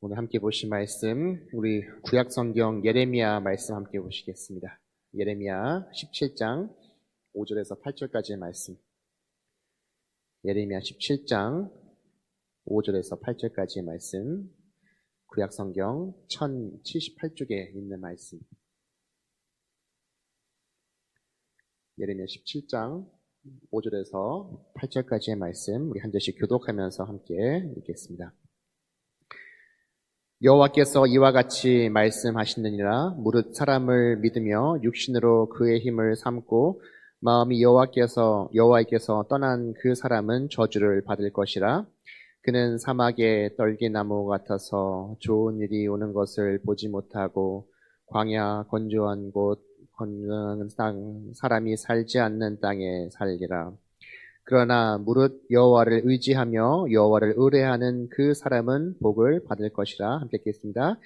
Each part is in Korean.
오늘 함께 보실 말씀, 우리 구약성경 예레미야 말씀 함께 보시겠습니다. 예레미야 17장 5절에서 8절까지의 말씀. 예레미야 17장 5절에서 8절까지의 말씀. 구약성경 1078쪽에 있는 말씀. 예레미야 17장 5절에서 8절까지의 말씀, 우리 한 절씩 교독하면서 함께 읽겠습니다. 여호와께서 이와 같이 말씀하시느니라. 무릇 사람을 믿으며 육신으로 그의 힘을 삼고 마음이 여호와에게서 떠난 그 사람은 저주를 받을 것이라. 그는 사막의 떨기나무 같아서 좋은 일이 오는 것을 보지 못하고 광야 건조한 곳 건조한 땅 사람이 살지 않는 땅에 살리라. 그러나 무릇 여호와를 의지하며 여호와를 의뢰하는 그 사람은 복을 받을 것이라. 함께 읽겠습니다.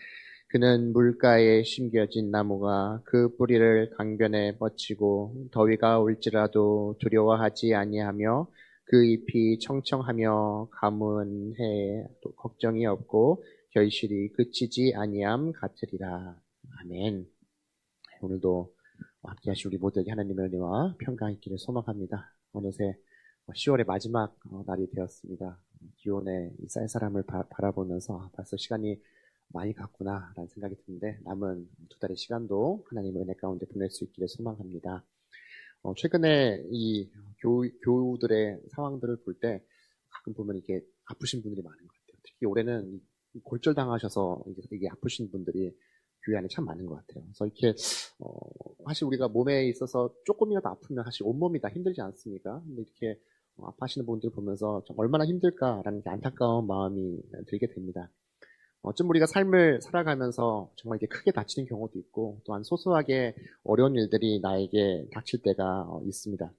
그는 물가에 심겨진 나무가 그 뿌리를 강변에 뻗치고 더위가 올지라도 두려워하지 아니하며 그 잎이 청청하며 가문 해에 걱정이 없고 결실이 그치지 아니함 같으리라. 아멘. 오늘도 함께 하신 우리 모두에게 하나님의 은혜와 평강 있기를 소망합니다. 어느새 10월의 마지막 날이 되었습니다. 기온의 이 쌀쌀함을 바라보면서 벌써 시간이 많이 갔구나 라는 생각이 드는데 남은 2달의 시간도 하나님의 은혜 가운데 보낼 수 있기를 소망합니다. 최근에 이 교우들의 상황들을 볼 때 가끔 보면 이게 아프신 분들이 많은 것 같아요. 특히 올해는 골절당하셔서 이게 아프신 분들이 교회 안에 참 많은 것 같아요. 그래서 이렇게 사실 우리가 몸에 있어서 조금이라도 아프면 사실 온몸이 다 힘들지 않습니까? 근데 이렇게 아파하시는 분들 보면서 좀 얼마나 힘들까라는 게 안타까운 마음이 들게 됩니다. 좀 우리가 삶을 살아가면서 정말 이렇게 크게 다치는 경우도 있고 또한 소소하게 어려운 일들이 나에게 닥칠 때가 있습니다.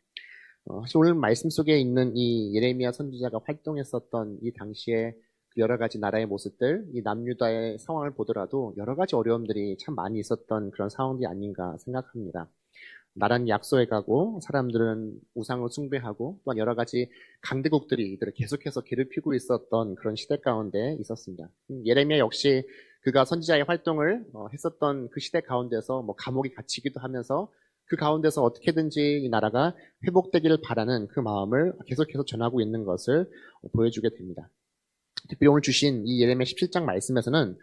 사실 오늘 말씀 속에 있는 이 예레미야 선지자가 활동했었던 이 당시에 여러 가지 나라의 모습들, 이 남유다의 상황을 보더라도 여러 가지 어려움들이 참 많이 있었던 그런 상황이 아닌가 생각합니다. 나라는 약소해가고 사람들은 우상을 숭배하고 또한 여러 가지 강대국들이 이들을 계속해서 괴롭히고 있었던 그런 시대 가운데 있었습니다. 예레미야 역시 그가 선지자의 활동을 했었던 그 시대 가운데서 감옥에 갇히기도 하면서 그 가운데서 어떻게든지 이 나라가 회복되기를 바라는 그 마음을 계속해서 전하고 있는 것을 보여주게 됩니다. 특별히 오늘 주신 이 예레미야 17장 말씀에서는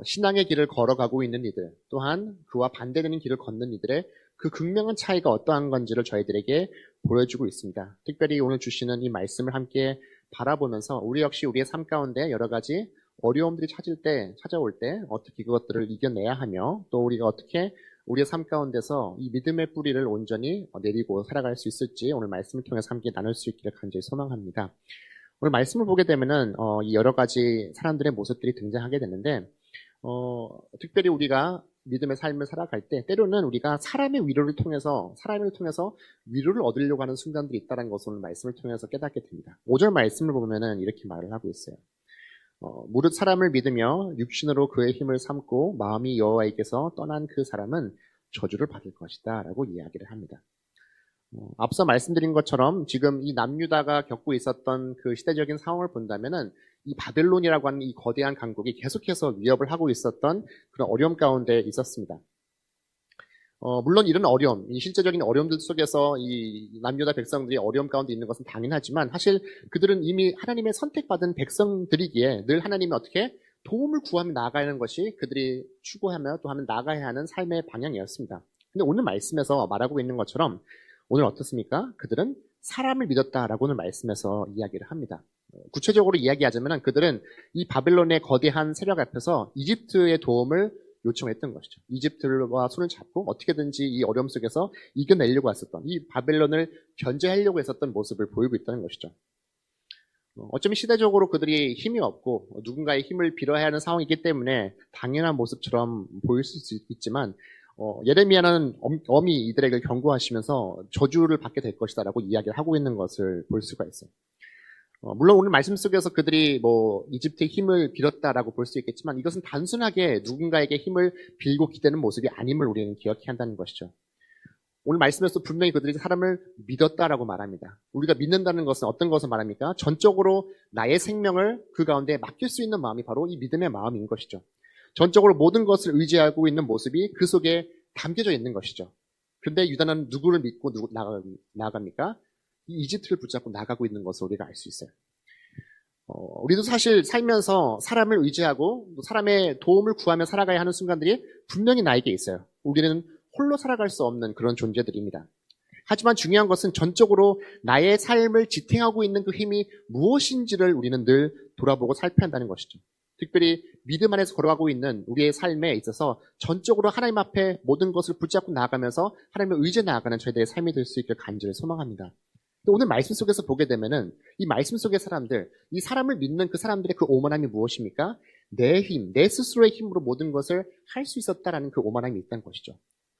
신앙의 길을 걸어가고 있는 이들, 또한 그와 반대되는 길을 걷는 이들의 그 극명한 차이가 어떠한 건지를 저희들에게 보여주고 있습니다. 특별히 오늘 주시는 이 말씀을 함께 바라보면서 우리 역시 우리의 삶 가운데 여러 가지 어려움들이 찾아올 때 어떻게 그것들을 이겨내야 하며 또 우리가 어떻게 우리의 삶 가운데서 이 믿음의 뿌리를 온전히 내리고 살아갈 수 있을지 오늘 말씀을 통해서 함께 나눌 수 있기를 간절히 소망합니다. 오늘 말씀을 보게 되면은 이 여러 가지 사람들의 모습들이 등장하게 되는데 특별히 우리가 믿음의 삶을 살아갈 때 때로는 우리가 사람을 통해서 위로를 얻으려고 하는 순간들이 있다는 것을 오늘 말씀을 통해서 깨닫게 됩니다. 5절 말씀을 보면은 이렇게 말을 하고 있어요. 무릇 사람을 믿으며 육신으로 그의 힘을 삼고 마음이 여호와에게서 떠난 그 사람은 저주를 받을 것이다 라고 이야기를 합니다. 앞서 말씀드린 것처럼 지금 이 남유다가 겪고 있었던 그 시대적인 상황을 본다면은 이 바벨론이라고 하는 이 거대한 강국이 계속해서 위협을 하고 있었던 그런 어려움 가운데 있었습니다. 물론 이런 어려움, 이 실제적인 어려움들 속에서 이 남유다 백성들이 어려움 가운데 있는 것은 당연하지만 사실 그들은 이미 하나님의 선택받은 백성들이기에 늘 하나님이 어떻게 도움을 구하며 나아가는 것이 그들이 추구하며 또 하면 나아가야 하는 삶의 방향이었습니다. 근데 오늘 말씀에서 말하고 있는 것처럼 오늘 어떻습니까? 그들은 사람을 믿었다라고 오늘 말씀에서 이야기를 합니다. 구체적으로 이야기하자면 그들은 이 바벨론의 거대한 세력 앞에서 이집트의 도움을 요청했던 것이죠. 이집트와 손을 잡고 어떻게든지 이 어려움 속에서 이겨내려고 했었던 이 바벨론을 견제하려고 했었던 모습을 보이고 있다는 것이죠. 어쩌면 시대적으로 그들이 힘이 없고 누군가의 힘을 빌어야 하는 상황이기 때문에 당연한 모습처럼 보일 수 있지만 예레미야는 엄히 이들에게 경고하시면서 저주를 받게 될 것이다라고 이야기를 하고 있는 것을 볼 수가 있어요. 물론 오늘 말씀 속에서 그들이 이집트의 힘을 빌었다라고 볼 수 있겠지만 이것은 단순하게 누군가에게 힘을 빌고 기대는 모습이 아님을 우리는 기억해야 한다는 것이죠. 오늘 말씀에서 분명히 그들이 사람을 믿었다라고 말합니다. 우리가 믿는다는 것은 어떤 것을 말합니까? 전적으로 나의 생명을 그 가운데 맡길 수 있는 마음이 바로 이 믿음의 마음인 것이죠. 전적으로 모든 것을 의지하고 있는 모습이 그 속에 담겨져 있는 것이죠. 근데 유다는 누구를 믿고 나갑니까? 이 이집트를 붙잡고 나가고 있는 것을 우리가 알 수 있어요. 우리도 사실 살면서 사람을 의지하고 사람의 도움을 구하며 살아가야 하는 순간들이 분명히 나에게 있어요. 우리는 홀로 살아갈 수 없는 그런 존재들입니다. 하지만 중요한 것은 전적으로 나의 삶을 지탱하고 있는 그 힘이 무엇인지를 우리는 늘 돌아보고 살펴야 한다는 것이죠. 특별히 믿음 안에서 걸어가고 있는 우리의 삶에 있어서 전적으로 하나님 앞에 모든 것을 붙잡고 나아가면서 하나님을 의지해 나아가는 저희들의 삶이 될 수 있길 간절히 소망합니다. 오늘 말씀 속에서 보게 되면은 이 말씀 속의 사람들, 이 사람을 믿는 그 사람들의 그 오만함이 무엇입니까? 내 힘, 내 스스로의 힘으로 모든 것을 할 수 있었다라는 그 오만함이 있다는 것이죠.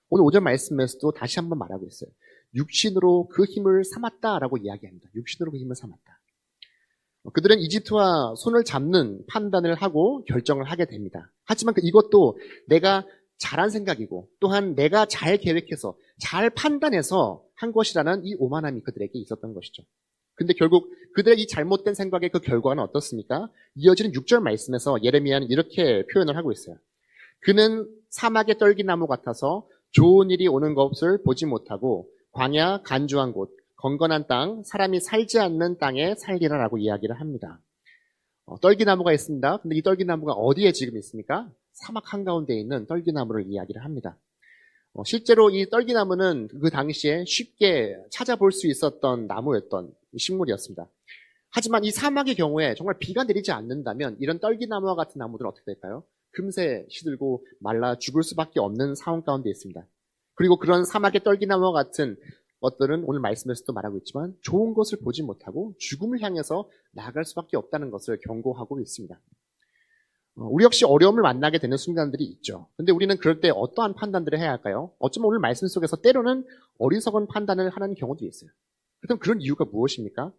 오늘 5절 말씀에서도 다시 한번 말하고 있어요. 육신으로 그 힘을 삼았다라고 이야기합니다. 육신으로 그 힘을 삼았다. 그들은 이집트와 손을 잡는 판단을 하고 결정을 하게 됩니다. 하지만 이것도 내가 잘한 생각이고 또한 내가 잘 계획해서 잘 판단해서 한 것이라는 이 오만함이 그들에게 있었던 것이죠. 근데 결국 그들의 이 잘못된 생각의 그 결과는 어떻습니까? 이어지는 6절 말씀에서 예레미야는 이렇게 표현을 하고 있어요. 그는 사막의 떨기나무 같아서 좋은 일이 오는 것을 보지 못하고 광야 간주한 곳, 건건한 땅, 사람이 살지 않는 땅에 살리라라고 이야기를 합니다. 떨기나무가 있습니다. 근데 이 떨기나무가 어디에 지금 있습니까? 사막 한가운데 있는 떨기나무를 이야기를 합니다. 실제로 이 떨기나무는 그 당시에 쉽게 찾아볼 수 있었던 나무였던 식물이었습니다. 하지만 이 사막의 경우에 정말 비가 내리지 않는다면 이런 떨기나무와 같은 나무들은 어떻게 될까요? 금세 시들고 말라 죽을 수밖에 없는 상황 가운데 있습니다. 그리고 그런 사막의 떨기나무와 같은 것들은 오늘 말씀에서도 말하고 있지만 좋은 것을 보지 못하고 죽음을 향해서 나아갈 수밖에 없다는 것을 경고하고 있습니다. 우리 역시 어려움을 만나게 되는 순간들이 있죠. 근데 우리는 그럴 때 어떠한 판단들을 해야 할까요? 어쩌면 오늘 말씀 속에서 때로는 어리석은 판단을 하는 경우도 있어요. 그럼 그런 이유가 무엇입니까?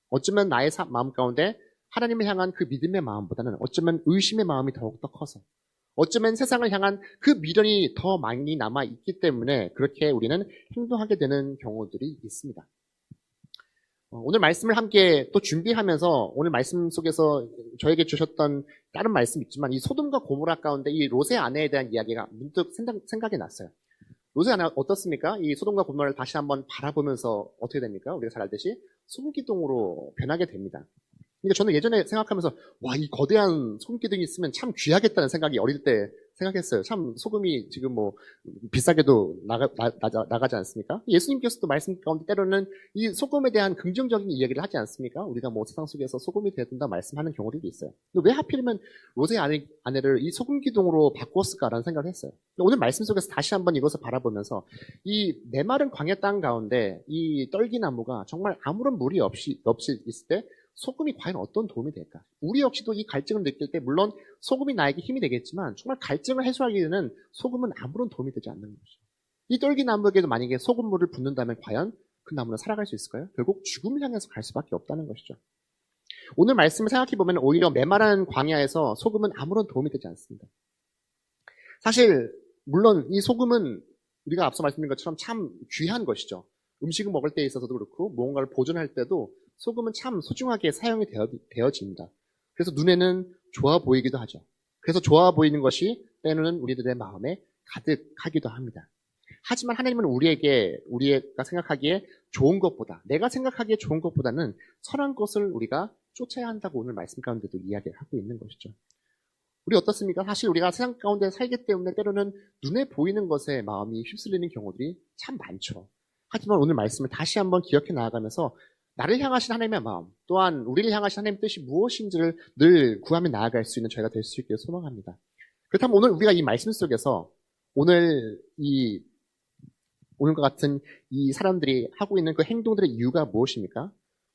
어쩌면 나의 마음 가운데 하나님을 향한 그 믿음의 마음보다는 어쩌면 의심의 마음이 더욱더 커서 어쩌면 세상을 향한 그 미련이 더 많이 남아있기 때문에 그렇게 우리는 행동하게 되는 경우들이 있습니다. 오늘 말씀을 함께 또 준비하면서 오늘 말씀 속에서 저에게 주셨던 다른 말씀 있지만 이 소돔과 고모라 가운데 이 롯의 아내에 대한 이야기가 문득 생각이 났어요. 롯의 아내 어떻습니까? 이 소돔과 고모라를 다시 한번 바라보면서 어떻게 됩니까? 우리가 잘 알듯이 소금기둥으로 변하게 됩니다. 그러니까 저는 예전에 생각하면서 와, 이 거대한 소금기둥이 있으면 참 귀하겠다는 생각이 어릴 때 생각했어요. 참 소금이 지금 뭐 비싸게도 나가지 않습니까? 예수님께서도 말씀 가운데 때로는 이 소금에 대한 긍정적인 이야기를 하지 않습니까? 우리가 뭐 세상 속에서 소금이 되어야 된다 말씀하는 경우들도 있어요. 근데 왜 하필이면 롯의 아내를 이 소금기둥으로 바꿨을까라는 생각을 했어요. 오늘 말씀 속에서 다시 한번 이것을 바라보면서 이 메마른 광야 땅 가운데 이 떨기나무가 정말 아무런 무리 없이 있을 때 소금이 과연 어떤 도움이 될까? 우리 역시도 이 갈증을 느낄 때 물론 소금이 나에게 힘이 되겠지만 정말 갈증을 해소하기에는 소금은 아무런 도움이 되지 않는 것이죠. 이 떨기나무에게도 만약에 소금물을 붓는다면 과연 그 나무는 살아갈 수 있을까요? 결국 죽음을 향해서 갈 수밖에 없다는 것이죠. 오늘 말씀을 생각해보면 오히려 메마른 광야에서 소금은 아무런 도움이 되지 않습니다. 사실 물론 이 소금은 우리가 앞서 말씀드린 것처럼 참 귀한 것이죠. 음식을 먹을 때 있어서도 그렇고 무언가를 보존할 때도 소금은 참 소중하게 사용이 되어집니다. 그래서 눈에는 좋아 보이기도 하죠. 그래서 좋아 보이는 것이 때로는 우리들의 마음에 가득하기도 합니다. 하지만 하나님은 우리가 생각하기에 좋은 것보다, 내가 생각하기에 좋은 것보다는 선한 것을 우리가 쫓아야 한다고 오늘 말씀 가운데도 이야기를 하고 있는 것이죠. 우리 어떻습니까? 사실 우리가 세상 가운데 살기 때문에 때로는 눈에 보이는 것에 마음이 휩쓸리는 경우들이 참 많죠. 하지만 오늘 말씀을 다시 한번 기억해 나아가면서 나를 향하신 하나님의 마음, 또한 우리를 향하신 하나님의 뜻이 무엇인지를 늘 구하며 나아갈 수 있는 저희가 될 수 있기를 소망합니다. 그렇다면 오늘 우리가 이 말씀 속에서 오늘과 같은 이 사람들이 하고 있는 그 행동들의 이유가 무엇입니까?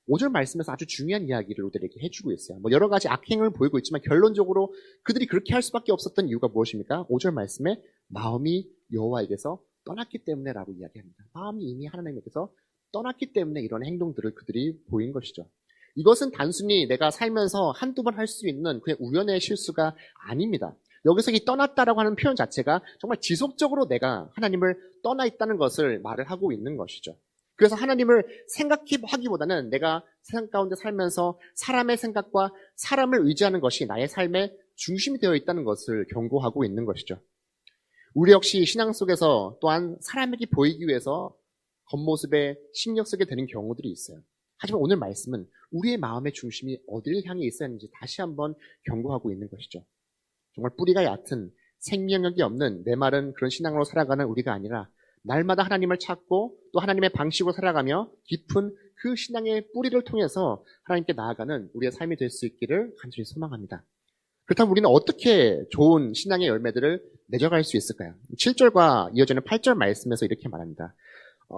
5절 말씀에서 아주 중요한 이야기를 우리에게 해주고 있어요. 여러 가지 악행을 보이고 있지만 결론적으로 그들이 그렇게 할 수밖에 없었던 이유가 무엇입니까? 5절 말씀에 마음이 여호와에게서 떠났기 때문에라고 이야기합니다. 마음이 이미 하나님에게서 떠났기 때문에 이런 행동들을 그들이 보인 것이죠. 이것은 단순히 내가 살면서 한두 번 할 수 있는 그냥 우연의 실수가 아닙니다. 여기서 이 떠났다라고 하는 표현 자체가 정말 지속적으로 내가 하나님을 떠나 있다는 것을 말을 하고 있는 것이죠. 그래서 하나님을 생각하기보다는 내가 세상 가운데 살면서 사람의 생각과 사람을 의지하는 것이 나의 삶의 중심이 되어 있다는 것을 경고하고 있는 것이죠. 우리 역시 신앙 속에서 또한 사람에게 보이기 위해서 겉모습에 신경 쓰게 되는 경우들이 있어요. 하지만 오늘 말씀은 우리의 마음의 중심이 어디를 향해 있어야 하는지 다시 한번 경고하고 있는 것이죠. 정말 뿌리가 얕은 생명력이 없는 내 말은 그런 신앙으로 살아가는 우리가 아니라 날마다 하나님을 찾고 또 하나님의 방식으로 살아가며 깊은 그 신앙의 뿌리를 통해서 하나님께 나아가는 우리의 삶이 될 수 있기를 간절히 소망합니다. 그렇다면 우리는 어떻게 좋은 신앙의 열매들을 맺어갈 수 있을까요? 7절과 이어지는 8절 말씀에서 이렇게 말합니다.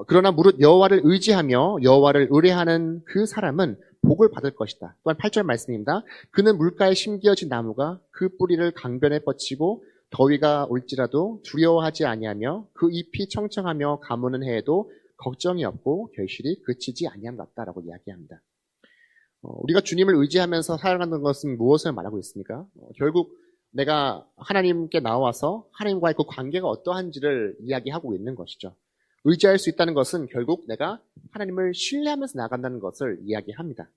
그러나 무릇 여호와를 의지하며 여호와를 의뢰하는 그 사람은 복을 받을 것이다. 또한 8절 말씀입니다. 그는 물가에 심겨진 나무가 그 뿌리를 강변에 뻗치고 더위가 올지라도 두려워하지 아니하며 그 잎이 청청하며 가무는 해에도 걱정이 없고 결실이 그치지 아니함 같다라고 이야기합니다. 우리가 주님을 의지하면서 살아가는 것은 무엇을 말하고 있습니까? 결국 내가 하나님께 나와서 하나님과의 그 관계가 어떠한지를 이야기하고 있는 것이죠. 의지할 수 있다는 것은 결국 내가 하나님을 신뢰하면서 나간다는 것을 이야기합니다.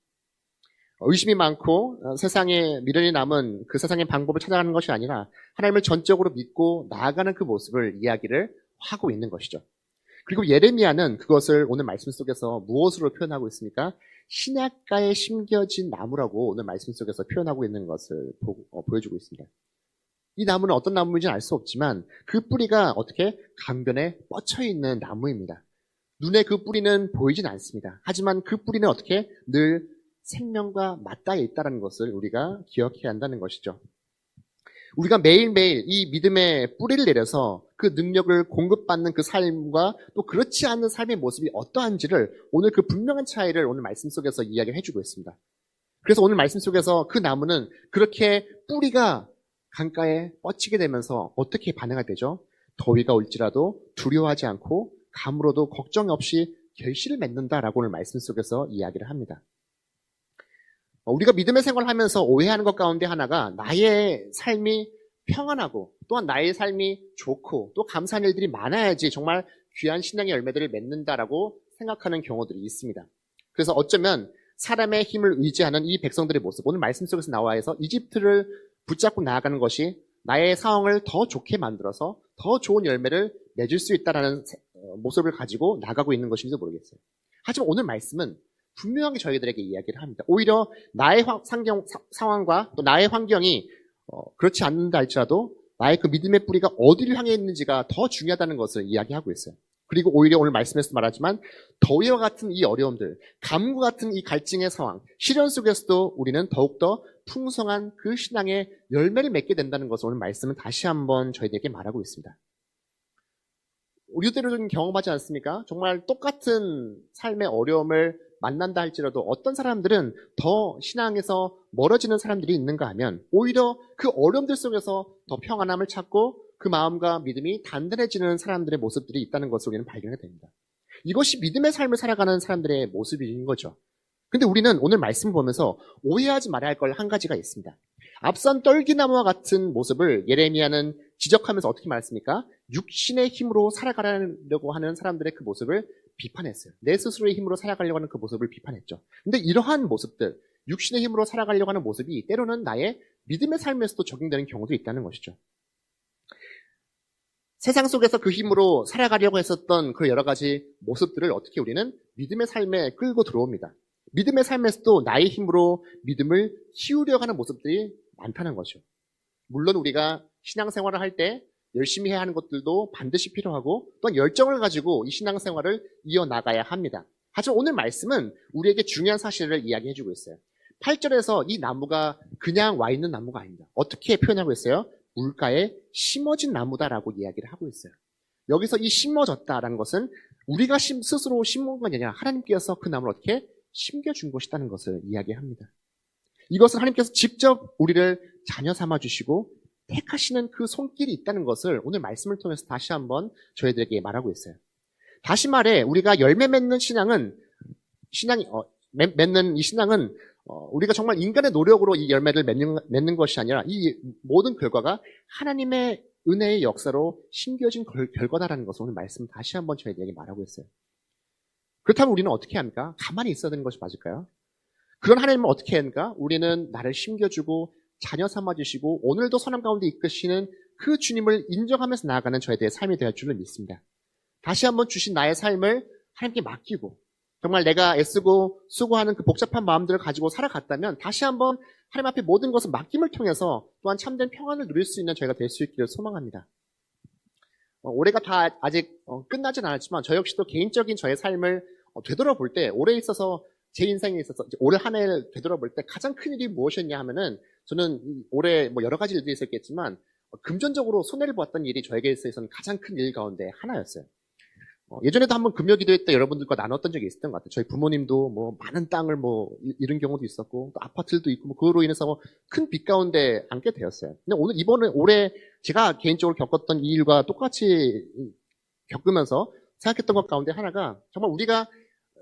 의심이 많고 세상에 미련이 남은 그 세상의 방법을 찾아가는 것이 아니라 하나님을 전적으로 믿고 나아가는 그 모습을 이야기를 하고 있는 것이죠. 그리고 예레미야는 그것을 오늘 말씀 속에서 무엇으로 표현하고 있습니까? 신약가에 심겨진 나무라고 오늘 말씀 속에서 표현하고 있는 것을 보여주고 있습니다. 이 나무는 어떤 나무인지는 알 수 없지만 그 뿌리가 어떻게 강변에 뻗쳐 있는 나무입니다. 눈에 그 뿌리는 보이진 않습니다. 하지만 그 뿌리는 어떻게 늘 생명과 맞닿아 있다는 것을 우리가 기억해야 한다는 것이죠. 우리가 매일매일 이 믿음의 뿌리를 내려서 그 능력을 공급받는 그 삶과 또 그렇지 않은 삶의 모습이 어떠한지를 오늘 그 분명한 차이를 오늘 말씀 속에서 이야기를 해주고 있습니다. 그래서 오늘 말씀 속에서 그 나무는 그렇게 뿌리가 강가에 뻗치게 되면서 어떻게 반응하게 되죠? 더위가 올지라도 두려워하지 않고 가물어도 걱정 없이 결실을 맺는다라고 오늘 말씀 속에서 이야기를 합니다. 우리가 믿음의 생활을 하면서 오해하는 것 가운데 하나가 나의 삶이 평안하고 또한 나의 삶이 좋고 또 감사한 일들이 많아야지 정말 귀한 신앙의 열매들을 맺는다라고 생각하는 경우들이 있습니다. 그래서 어쩌면 사람의 힘을 의지하는 이 백성들의 모습, 오늘 말씀 속에서 나와서 이집트를 붙잡고 나아가는 것이 나의 상황을 더 좋게 만들어서 더 좋은 열매를 맺을 수 있다는 모습을 가지고 나가고 있는 것인지도 모르겠어요. 하지만 오늘 말씀은 분명하게 저희들에게 이야기를 합니다. 오히려 나의 상황과 또 나의 환경이 그렇지 않는다 할지라도 나의 그 믿음의 뿌리가 어디를 향해 있는지가 더 중요하다는 것을 이야기하고 있어요. 그리고 오히려 오늘 말씀에서 말하지만 더위와 같은 이 어려움들, 가뭄과 같은 이 갈증의 상황, 시련 속에서도 우리는 더욱더 풍성한 그 신앙의 열매를 맺게 된다는 것을 오늘 말씀은 다시 한번 저희들에게 말하고 있습니다. 우리들은 좀 경험하지 않습니까? 정말 똑같은 삶의 어려움을 만난다 할지라도 어떤 사람들은 더 신앙에서 멀어지는 사람들이 있는가 하면 오히려 그 어려움들 속에서 더 평안함을 찾고 그 마음과 믿음이 단단해지는 사람들의 모습들이 있다는 것을 우리는 발견하게 됩니다. 이것이 믿음의 삶을 살아가는 사람들의 모습인 거죠. 근데 우리는 오늘 말씀 보면서 오해하지 말아야 할 걸 한 가지가 있습니다. 앞선 떨기나무와 같은 모습을 예레미야는 지적하면서 어떻게 말했습니까? 육신의 힘으로 살아가려고 하는 사람들의 그 모습을 비판했어요. 내 스스로의 힘으로 살아가려고 하는 그 모습을 비판했죠. 근데 이러한 모습들, 육신의 힘으로 살아가려고 하는 모습이 때로는 나의 믿음의 삶에서도 적용되는 경우도 있다는 것이죠. 세상 속에서 그 힘으로 살아가려고 했었던 그 여러 가지 모습들을 어떻게 우리는 믿음의 삶에 끌고 들어옵니다. 믿음의 삶에서도 나의 힘으로 믿음을 키우려고 하는 모습들이 많다는 거죠. 물론 우리가 신앙생활을 할 때 열심히 해야 하는 것들도 반드시 필요하고 또한 열정을 가지고 이 신앙생활을 이어나가야 합니다. 하지만 오늘 말씀은 우리에게 중요한 사실을 이야기해주고 있어요. 8절에서 이 나무가 그냥 와 있는 나무가 아닙니다. 어떻게 표현하고 있어요? 물가에 심어진 나무다라고 이야기를 하고 있어요. 여기서 이 심어졌다라는 것은 우리가 스스로 심은 건 아니라 하나님께서 그 나무를 어떻게 심겨준 것이라는 것을 이야기합니다. 이것은 하나님께서 직접 우리를 자녀 삼아주시고 택하시는 그 손길이 있다는 것을 오늘 말씀을 통해서 다시 한번 저희들에게 말하고 있어요. 다시 말해 우리가 열매 맺는 맺는 이 신앙은 우리가 정말 인간의 노력으로 이 열매를 맺는 것이 아니라 이 모든 결과가 하나님의 은혜의 역사로 심겨진 결과다라는 것을 오늘 말씀 다시 한번 저희에게 말하고 있어요. 그렇다면 우리는 어떻게 합니까? 가만히 있어야 되는 것이 맞을까요? 그런 하나님은 어떻게 합니까? 우리는 나를 심겨주고 자녀 삼아주시고 오늘도 선함 가운데 이끄시는 그 주님을 인정하면서 나아가는 저에 대해 삶이 되어 줄을 믿습니다. 다시 한번 주신 나의 삶을 하나님께 맡기고 정말 내가 애쓰고 수고하는 그 복잡한 마음들을 가지고 살아갔다면 다시 한번 하나님 앞에 모든 것을 맡김을 통해서 또한 참된 평안을 누릴 수 있는 저희가 될 수 있기를 소망합니다. 올해가 다 아직 끝나진 않았지만 저 역시도 개인적인 저의 삶을 되돌아볼 때 올해에 있어서 제 인생에 있어서 올 한 해를 되돌아볼 때 가장 큰 일이 무엇이었냐 하면은 저는 올해 뭐 여러 가지 일들이 있었겠지만 금전적으로 손해를 보았던 일이 저에게 있어서는 가장 큰 일 가운데 하나였어요. 예전에도 한번 금요기도회 때 여러분들과 나눴던 적이 있었던 것 같아요. 저희 부모님도 뭐 많은 땅을 뭐 잃은 경우도 있었고 또 아파트도 있고 뭐 그로 인해서 뭐 큰 빚 가운데 앉게 되었어요. 근데 올해 제가 개인적으로 겪었던 이 일과 똑같이 겪으면서 생각했던 것 가운데 하나가 정말 우리가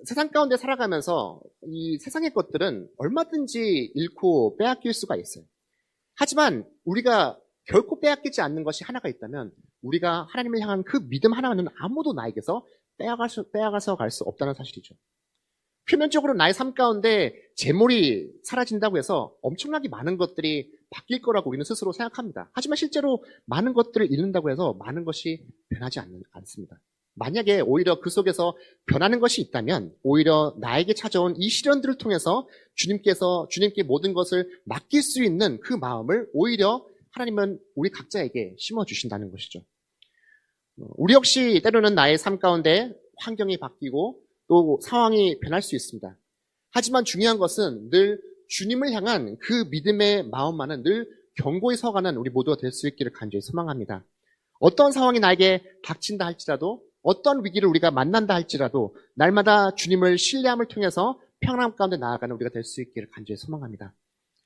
세상 가운데 살아가면서 이 세상의 것들은 얼마든지 잃고 빼앗길 수가 있어요. 하지만 우리가 결코 빼앗기지 않는 것이 하나가 있다면 우리가 하나님을 향한 그 믿음 하나는 아무도 나에게서 빼앗아서 갈 수 없다는 사실이죠. 표면적으로 나의 삶 가운데 재물이 사라진다고 해서 엄청나게 많은 것들이 바뀔 거라고 우리는 스스로 생각합니다. 하지만 실제로 많은 것들을 잃는다고 해서 많은 것이 변하지 않습니다. 만약에 오히려 그 속에서 변하는 것이 있다면 오히려 나에게 찾아온 이 시련들을 통해서 주님께 모든 것을 맡길 수 있는 그 마음을 오히려 하나님은 우리 각자에게 심어주신다는 것이죠. 우리 역시 때로는 나의 삶 가운데 환경이 바뀌고 또 상황이 변할 수 있습니다. 하지만 중요한 것은 늘 주님을 향한 그 믿음의 마음만은 늘 견고히 서가는 우리 모두가 될 수 있기를 간절히 소망합니다. 어떤 상황이 나에게 닥친다 할지라도 어떤 위기를 우리가 만난다 할지라도 날마다 주님을 신뢰함을 통해서 평안함 가운데 나아가는 우리가 될 수 있기를 간절히 소망합니다.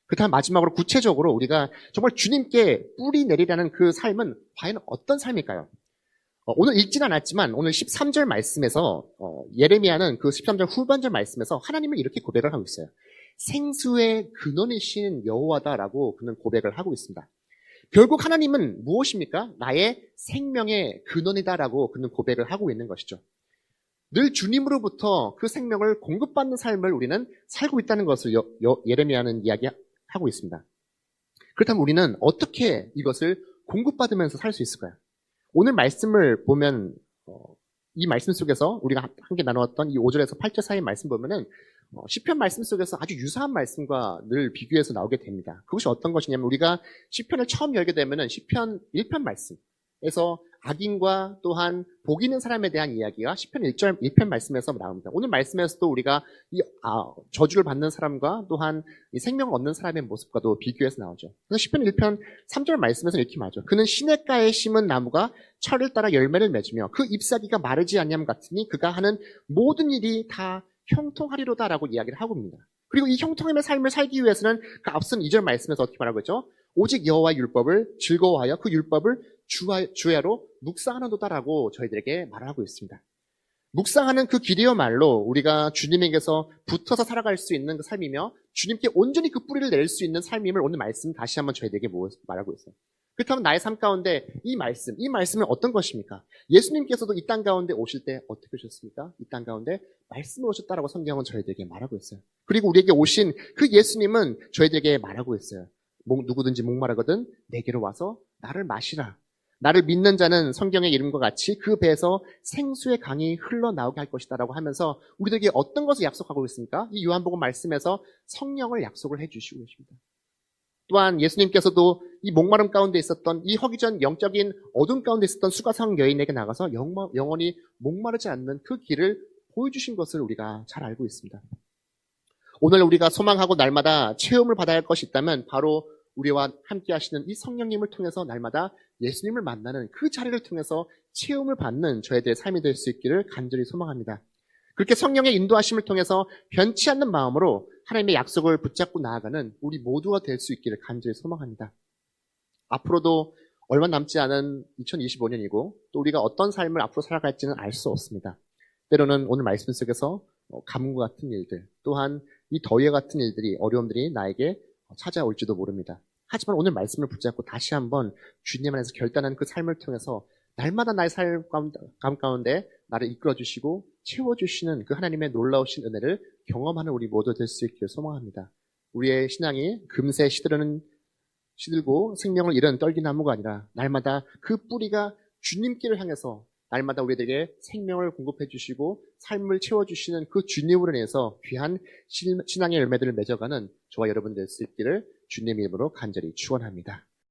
그렇다면 마지막으로 구체적으로 우리가 정말 주님께 뿌리 내리라는 그 삶은 과연 어떤 삶일까요? 오늘 읽지는 않았지만 오늘 13절 말씀에서 예레미야는 그 13절 후반절 말씀에서 하나님을 이렇게 고백을 하고 있어요. 생수의 근원이신 여호와다라고 그는 고백을 하고 있습니다. 결국 하나님은 무엇입니까? 나의 생명의 근원이다라고 그는 고백을 하고 있는 것이죠. 늘 주님으로부터 그 생명을 공급받는 삶을 우리는 살고 있다는 것을 예레미야는 이야기하고 있습니다. 그렇다면 우리는 어떻게 이것을 공급받으면서 살 수 있을까요? 오늘 말씀을 보면 이 말씀 속에서 우리가 함께 나누었던 이 5절에서 8절 사이 말씀 보면은 시편 말씀 속에서 아주 유사한 말씀과 늘 비교해서 나오게 됩니다. 그것이 어떤 것이냐면 우리가 시편을 처음 열게 되면은 시편 1편 말씀에서 악인과 또한 복 있는 사람에 대한 이야기가 시편 1편 말씀에서 나옵니다. 오늘 말씀에서도 우리가 저주를 받는 사람과 또한 이 생명을 얻는 사람의 모습과도 비교해서 나오죠. 그래서 시편 1편 3절 말씀에서 이렇게 말하죠. 그는 시냇가에 심은 나무가 철을 따라 열매를 맺으며 그 잎사귀가 마르지 아니함 같으니 그가 하는 모든 일이 다 형통하리로다라고 이야기를 하고 있습니다. 그리고 이 형통함의 삶을 살기 위해서는 그 앞선 2절 말씀에서 어떻게 말하고 있죠? 오직 여호와의 율법을 즐거워하여 그 율법을 주야로 묵상하는도다라고 저희들에게 말하고 있습니다. 묵상하는 그 길이야말로 우리가 주님에게서 붙어서 살아갈 수 있는 그 삶이며 주님께 온전히 그 뿌리를 낼 수 있는 삶임을 오늘 말씀 다시 한번 저희들에게 말하고 있어요. 그렇다면 나의 삶 가운데 이 말씀은 어떤 것입니까? 예수님께서도 이 땅 가운데 오실 때 어떻게 오셨습니까? 이 땅 가운데 말씀을 오셨다라고 성경은 저희들에게 말하고 있어요. 그리고 우리에게 오신 그 예수님은 저희들에게 말하고 있어요. 누구든지 목마르거든 내게로 와서 나를 마시라. 나를 믿는 자는 성경의 이름과 같이 그 배에서 생수의 강이 흘러나오게 할 것이다 라고 하면서 우리들에게 어떤 것을 약속하고 있습니까? 이 요한복음 말씀에서 성령을 약속을 해주시고 계십니다. 또한 예수님께서도 이 목마름 가운데 있었던 이 허기전 영적인 어둠 가운데 있었던 수가성 여인에게 나가서 영원히 목마르지 않는 그 길을 보여주신 것을 우리가 잘 알고 있습니다. 오늘 우리가 소망하고 날마다 체험을 받아야 할 것이 있다면 바로 우리와 함께 하시는 이 성령님을 통해서 날마다 예수님을 만나는 그 자리를 통해서 체험을 받는 저희들의 삶이 될 수 있기를 간절히 소망합니다. 그렇게 성령의 인도하심을 통해서 변치 않는 마음으로 하나님의 약속을 붙잡고 나아가는 우리 모두가 될 수 있기를 간절히 소망합니다. 앞으로도 얼마 남지 않은 2025년이고 또 우리가 어떤 삶을 앞으로 살아갈지는 알 수 없습니다. 때로는 오늘 말씀 속에서 가뭄과 같은 일들, 또한 이 더위와 같은 일들이, 어려움들이 나에게 찾아올지도 모릅니다. 하지만 오늘 말씀을 붙잡고 다시 한번 주님 안에서 결단한 그 삶을 통해서 날마다 나의 삶 가운데 나를 이끌어 주시고 채워 주시는 그 하나님의 놀라우신 은혜를 경험하는 우리 모두 될 수 있기를 소망합니다. 우리의 신앙이 금세 시들고 생명을 잃은 떨기나무가 아니라 날마다 그 뿌리가 주님께를 향해서 날마다 우리에게 생명을 공급해 주시고 삶을 채워주시는 그 주님으로 인해서 귀한 신앙의 열매들을 맺어가는 저와 여러분 될 수 있기를 주님의 이름으로 간절히 축원합니다.